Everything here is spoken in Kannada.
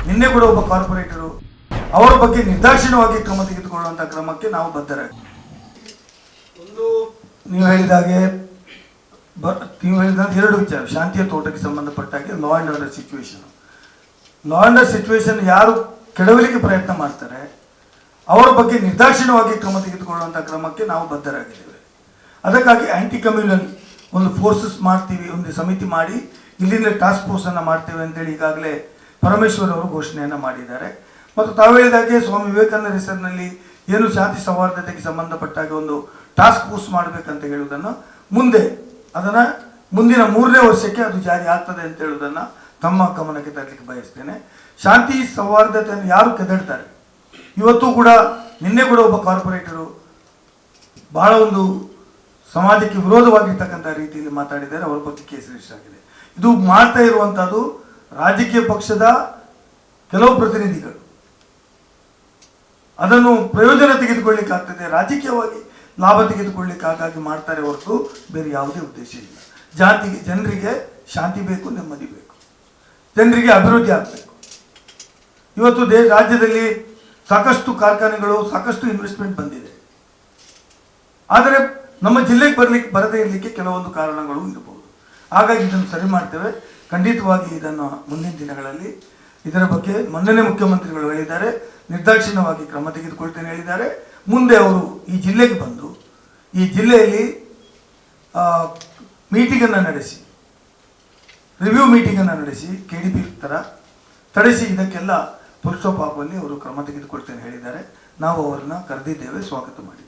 ನಿನ್ನೆ ಕೂಡ ಒಬ್ಬ ಕಾರ್ಪೊರೇಟರು ಅವರ ಬಗ್ಗೆ ನಿರ್ದಾಕ್ಷಿಣ್ಯವಾಗಿ ಕ್ರಮ ತೆಗೆದುಕೊಳ್ಳುವಂತಹ ಕ್ರಮಕ್ಕೆ ನಾವು ಬದ್ಧರಾಗಿ ಒಂದು ನೀವು ಹೇಳಿದಾಗೆ ಎರಡು ವಿಚಾರ. ಶಾಂತಿಯ ತೋಟಕ್ಕೆ ಸಂಬಂಧಪಟ್ಟಾಗೆ ಲಾ ಆ್ಯಂಡ್ ಆರ್ಡರ್ ಸಿಚುವೇಶನ್ ಯಾರು ಕೆಡವಲಿಕ್ಕೆ ಪ್ರಯತ್ನ ಮಾಡ್ತಾರೆ ಅವರ ಬಗ್ಗೆ ನಿರ್ದಾಕ್ಷಿಣ್ಯವಾಗಿ ಕ್ರಮ ತೆಗೆದುಕೊಳ್ಳುವಂತಹ ಕ್ರಮಕ್ಕೆ ನಾವು ಬದ್ಧರಾಗಿದ್ದೇವೆ. ಅದಕ್ಕಾಗಿ ಆಂಟಿ ಕಮ್ಯುನಲ್ ಒಂದು ಫೋರ್ಸಸ್ ಮಾಡ್ತೀವಿ, ಒಂದು ಸಮಿತಿ ಮಾಡಿ ಇಲ್ಲಿಂದ ಟಾಸ್ಕ್ ಫೋರ್ಸ್ ಅನ್ನು ಮಾಡ್ತೇವೆ ಅಂತೇಳಿ ಈಗಾಗಲೇ ಪರಮೇಶ್ವರ್ ಅವರು ಘೋಷಣೆಯನ್ನು ಮಾಡಿದ್ದಾರೆ. ಮತ್ತು ತಾವು ಹೇಳಿದಾಗೆ ಸ್ವಾಮಿ ವಿವೇಕಾನಂದ ಹೆಸರಿನಲ್ಲಿ ಏನು ಶಾಂತಿ ಸೌಹಾರ್ದತೆಗೆ ಸಂಬಂಧಪಟ್ಟಾಗ ಒಂದು ಟಾಸ್ಕ್ ಫೋರ್ಸ್ ಮಾಡಬೇಕಂತ ಹೇಳುವುದನ್ನು ಮುಂದಿನ 3ನೇ ವರ್ಷಕ್ಕೆ ಅದು ಜಾರಿ ಆಗ್ತದೆ ಅಂತ ಹೇಳುವುದನ್ನು ತಮ್ಮ ಗಮನಕ್ಕೆ ತರಲಿಕ್ಕೆ ಬಯಸ್ತೇನೆ. ಶಾಂತಿ ಸೌಹಾರ್ದತೆಯನ್ನು ಯಾರು ಕೆದಡ್ತಾರೆ, ಇವತ್ತು ಕೂಡ ನಿನ್ನೆ ಕೂಡ ಒಬ್ಬ ಕಾರ್ಪೊರೇಟರು ಬಹಳ ಒಂದು ಸಮಾಜಕ್ಕೆ ವಿರೋಧವಾಗಿರ್ತಕ್ಕಂಥ ರೀತಿಯಲ್ಲಿ ಮಾತಾಡಿದ್ದಾರೆ, ಅವರ ಬಗ್ಗೆ ಕೇಸ್ ರಿಜಿಸ್ಟರ್ ಆಗಿದೆ. ಇದು ಮಾಡ್ತಾ ಇರುವಂಥದ್ದು ರಾಜಕೀಯ ಪಕ್ಷದ ಕೆಲವು ಪ್ರತಿನಿಧಿಗಳು ಅದನ್ನು ಪ್ರಯೋಜನ ತೆಗೆದುಕೊಳ್ಳಿಕ್ಕಾಗ್ತದೆ, ರಾಜಕೀಯವಾಗಿ ಲಾಭ ತೆಗೆದುಕೊಳ್ಳಿಕ್ಕಾಗಿ ಮಾಡ್ತಾರೆ ಹೊರತು ಬೇರೆ ಯಾವುದೇ ಉದ್ದೇಶ ಇಲ್ಲ. ಜನರಿಗೆ ಶಾಂತಿ ಬೇಕು, ನೆಮ್ಮದಿ ಬೇಕು, ಜನರಿಗೆ ಅಭಿವೃದ್ಧಿ ಆಗಬೇಕು. ಇವತ್ತು ರಾಜ್ಯದಲ್ಲಿ ಸಾಕಷ್ಟು ಕಾರ್ಖಾನೆಗಳು, ಸಾಕಷ್ಟು ಇನ್ವೆಸ್ಟ್ಮೆಂಟ್ ಬಂದಿದೆ. ಆದರೆ ನಮ್ಮ ಜಿಲ್ಲೆಗೆ ಬರದೇ ಇರಲಿಕ್ಕೆ ಕೆಲವೊಂದು ಕಾರಣಗಳು ಇರಬಹುದು. ಹಾಗಾಗಿ ಇದನ್ನು ಸರಿ ಮಾಡ್ತೇವೆ. ಖಂಡಿತವಾಗಿ ಇದನ್ನು ಮುಂದಿನ ದಿನಗಳಲ್ಲಿ ಇದರ ಬಗ್ಗೆ ಮೊನ್ನೆ ಮುಖ್ಯಮಂತ್ರಿಗಳು ಹೇಳಿದ್ದಾರೆ, ನಿರ್ದಾಕ್ಷಿಣ್ಯವಾಗಿ ಕ್ರಮ ತೆಗೆದುಕೊಳ್ತೇನೆ ಹೇಳಿದ್ದಾರೆ. ಮುಂದೆ ಅವರು ಈ ಜಿಲ್ಲೆಗೆ ಬಂದು ಈ ಜಿಲ್ಲೆಯಲ್ಲಿ ಮೀಟಿಂಗನ್ನು ನಡೆಸಿ, ರಿವ್ಯೂ ಮೀಟಿಂಗನ್ನು ನಡೆಸಿ, KDP ಥರ ತಡೆಸಿ ಇದಕ್ಕೆಲ್ಲ ಫುಲ್ ಸ್ಟಾಪ್ ಆಗುವಲ್ಲಿ ಅವರು ಕ್ರಮ ತೆಗೆದುಕೊಳ್ತೇನೆ ಹೇಳಿದ್ದಾರೆ. ನಾವು ಅವರನ್ನು ಕರೆದಿದ್ದೇವೆ, ಸ್ವಾಗತ ಮಾಡಿ.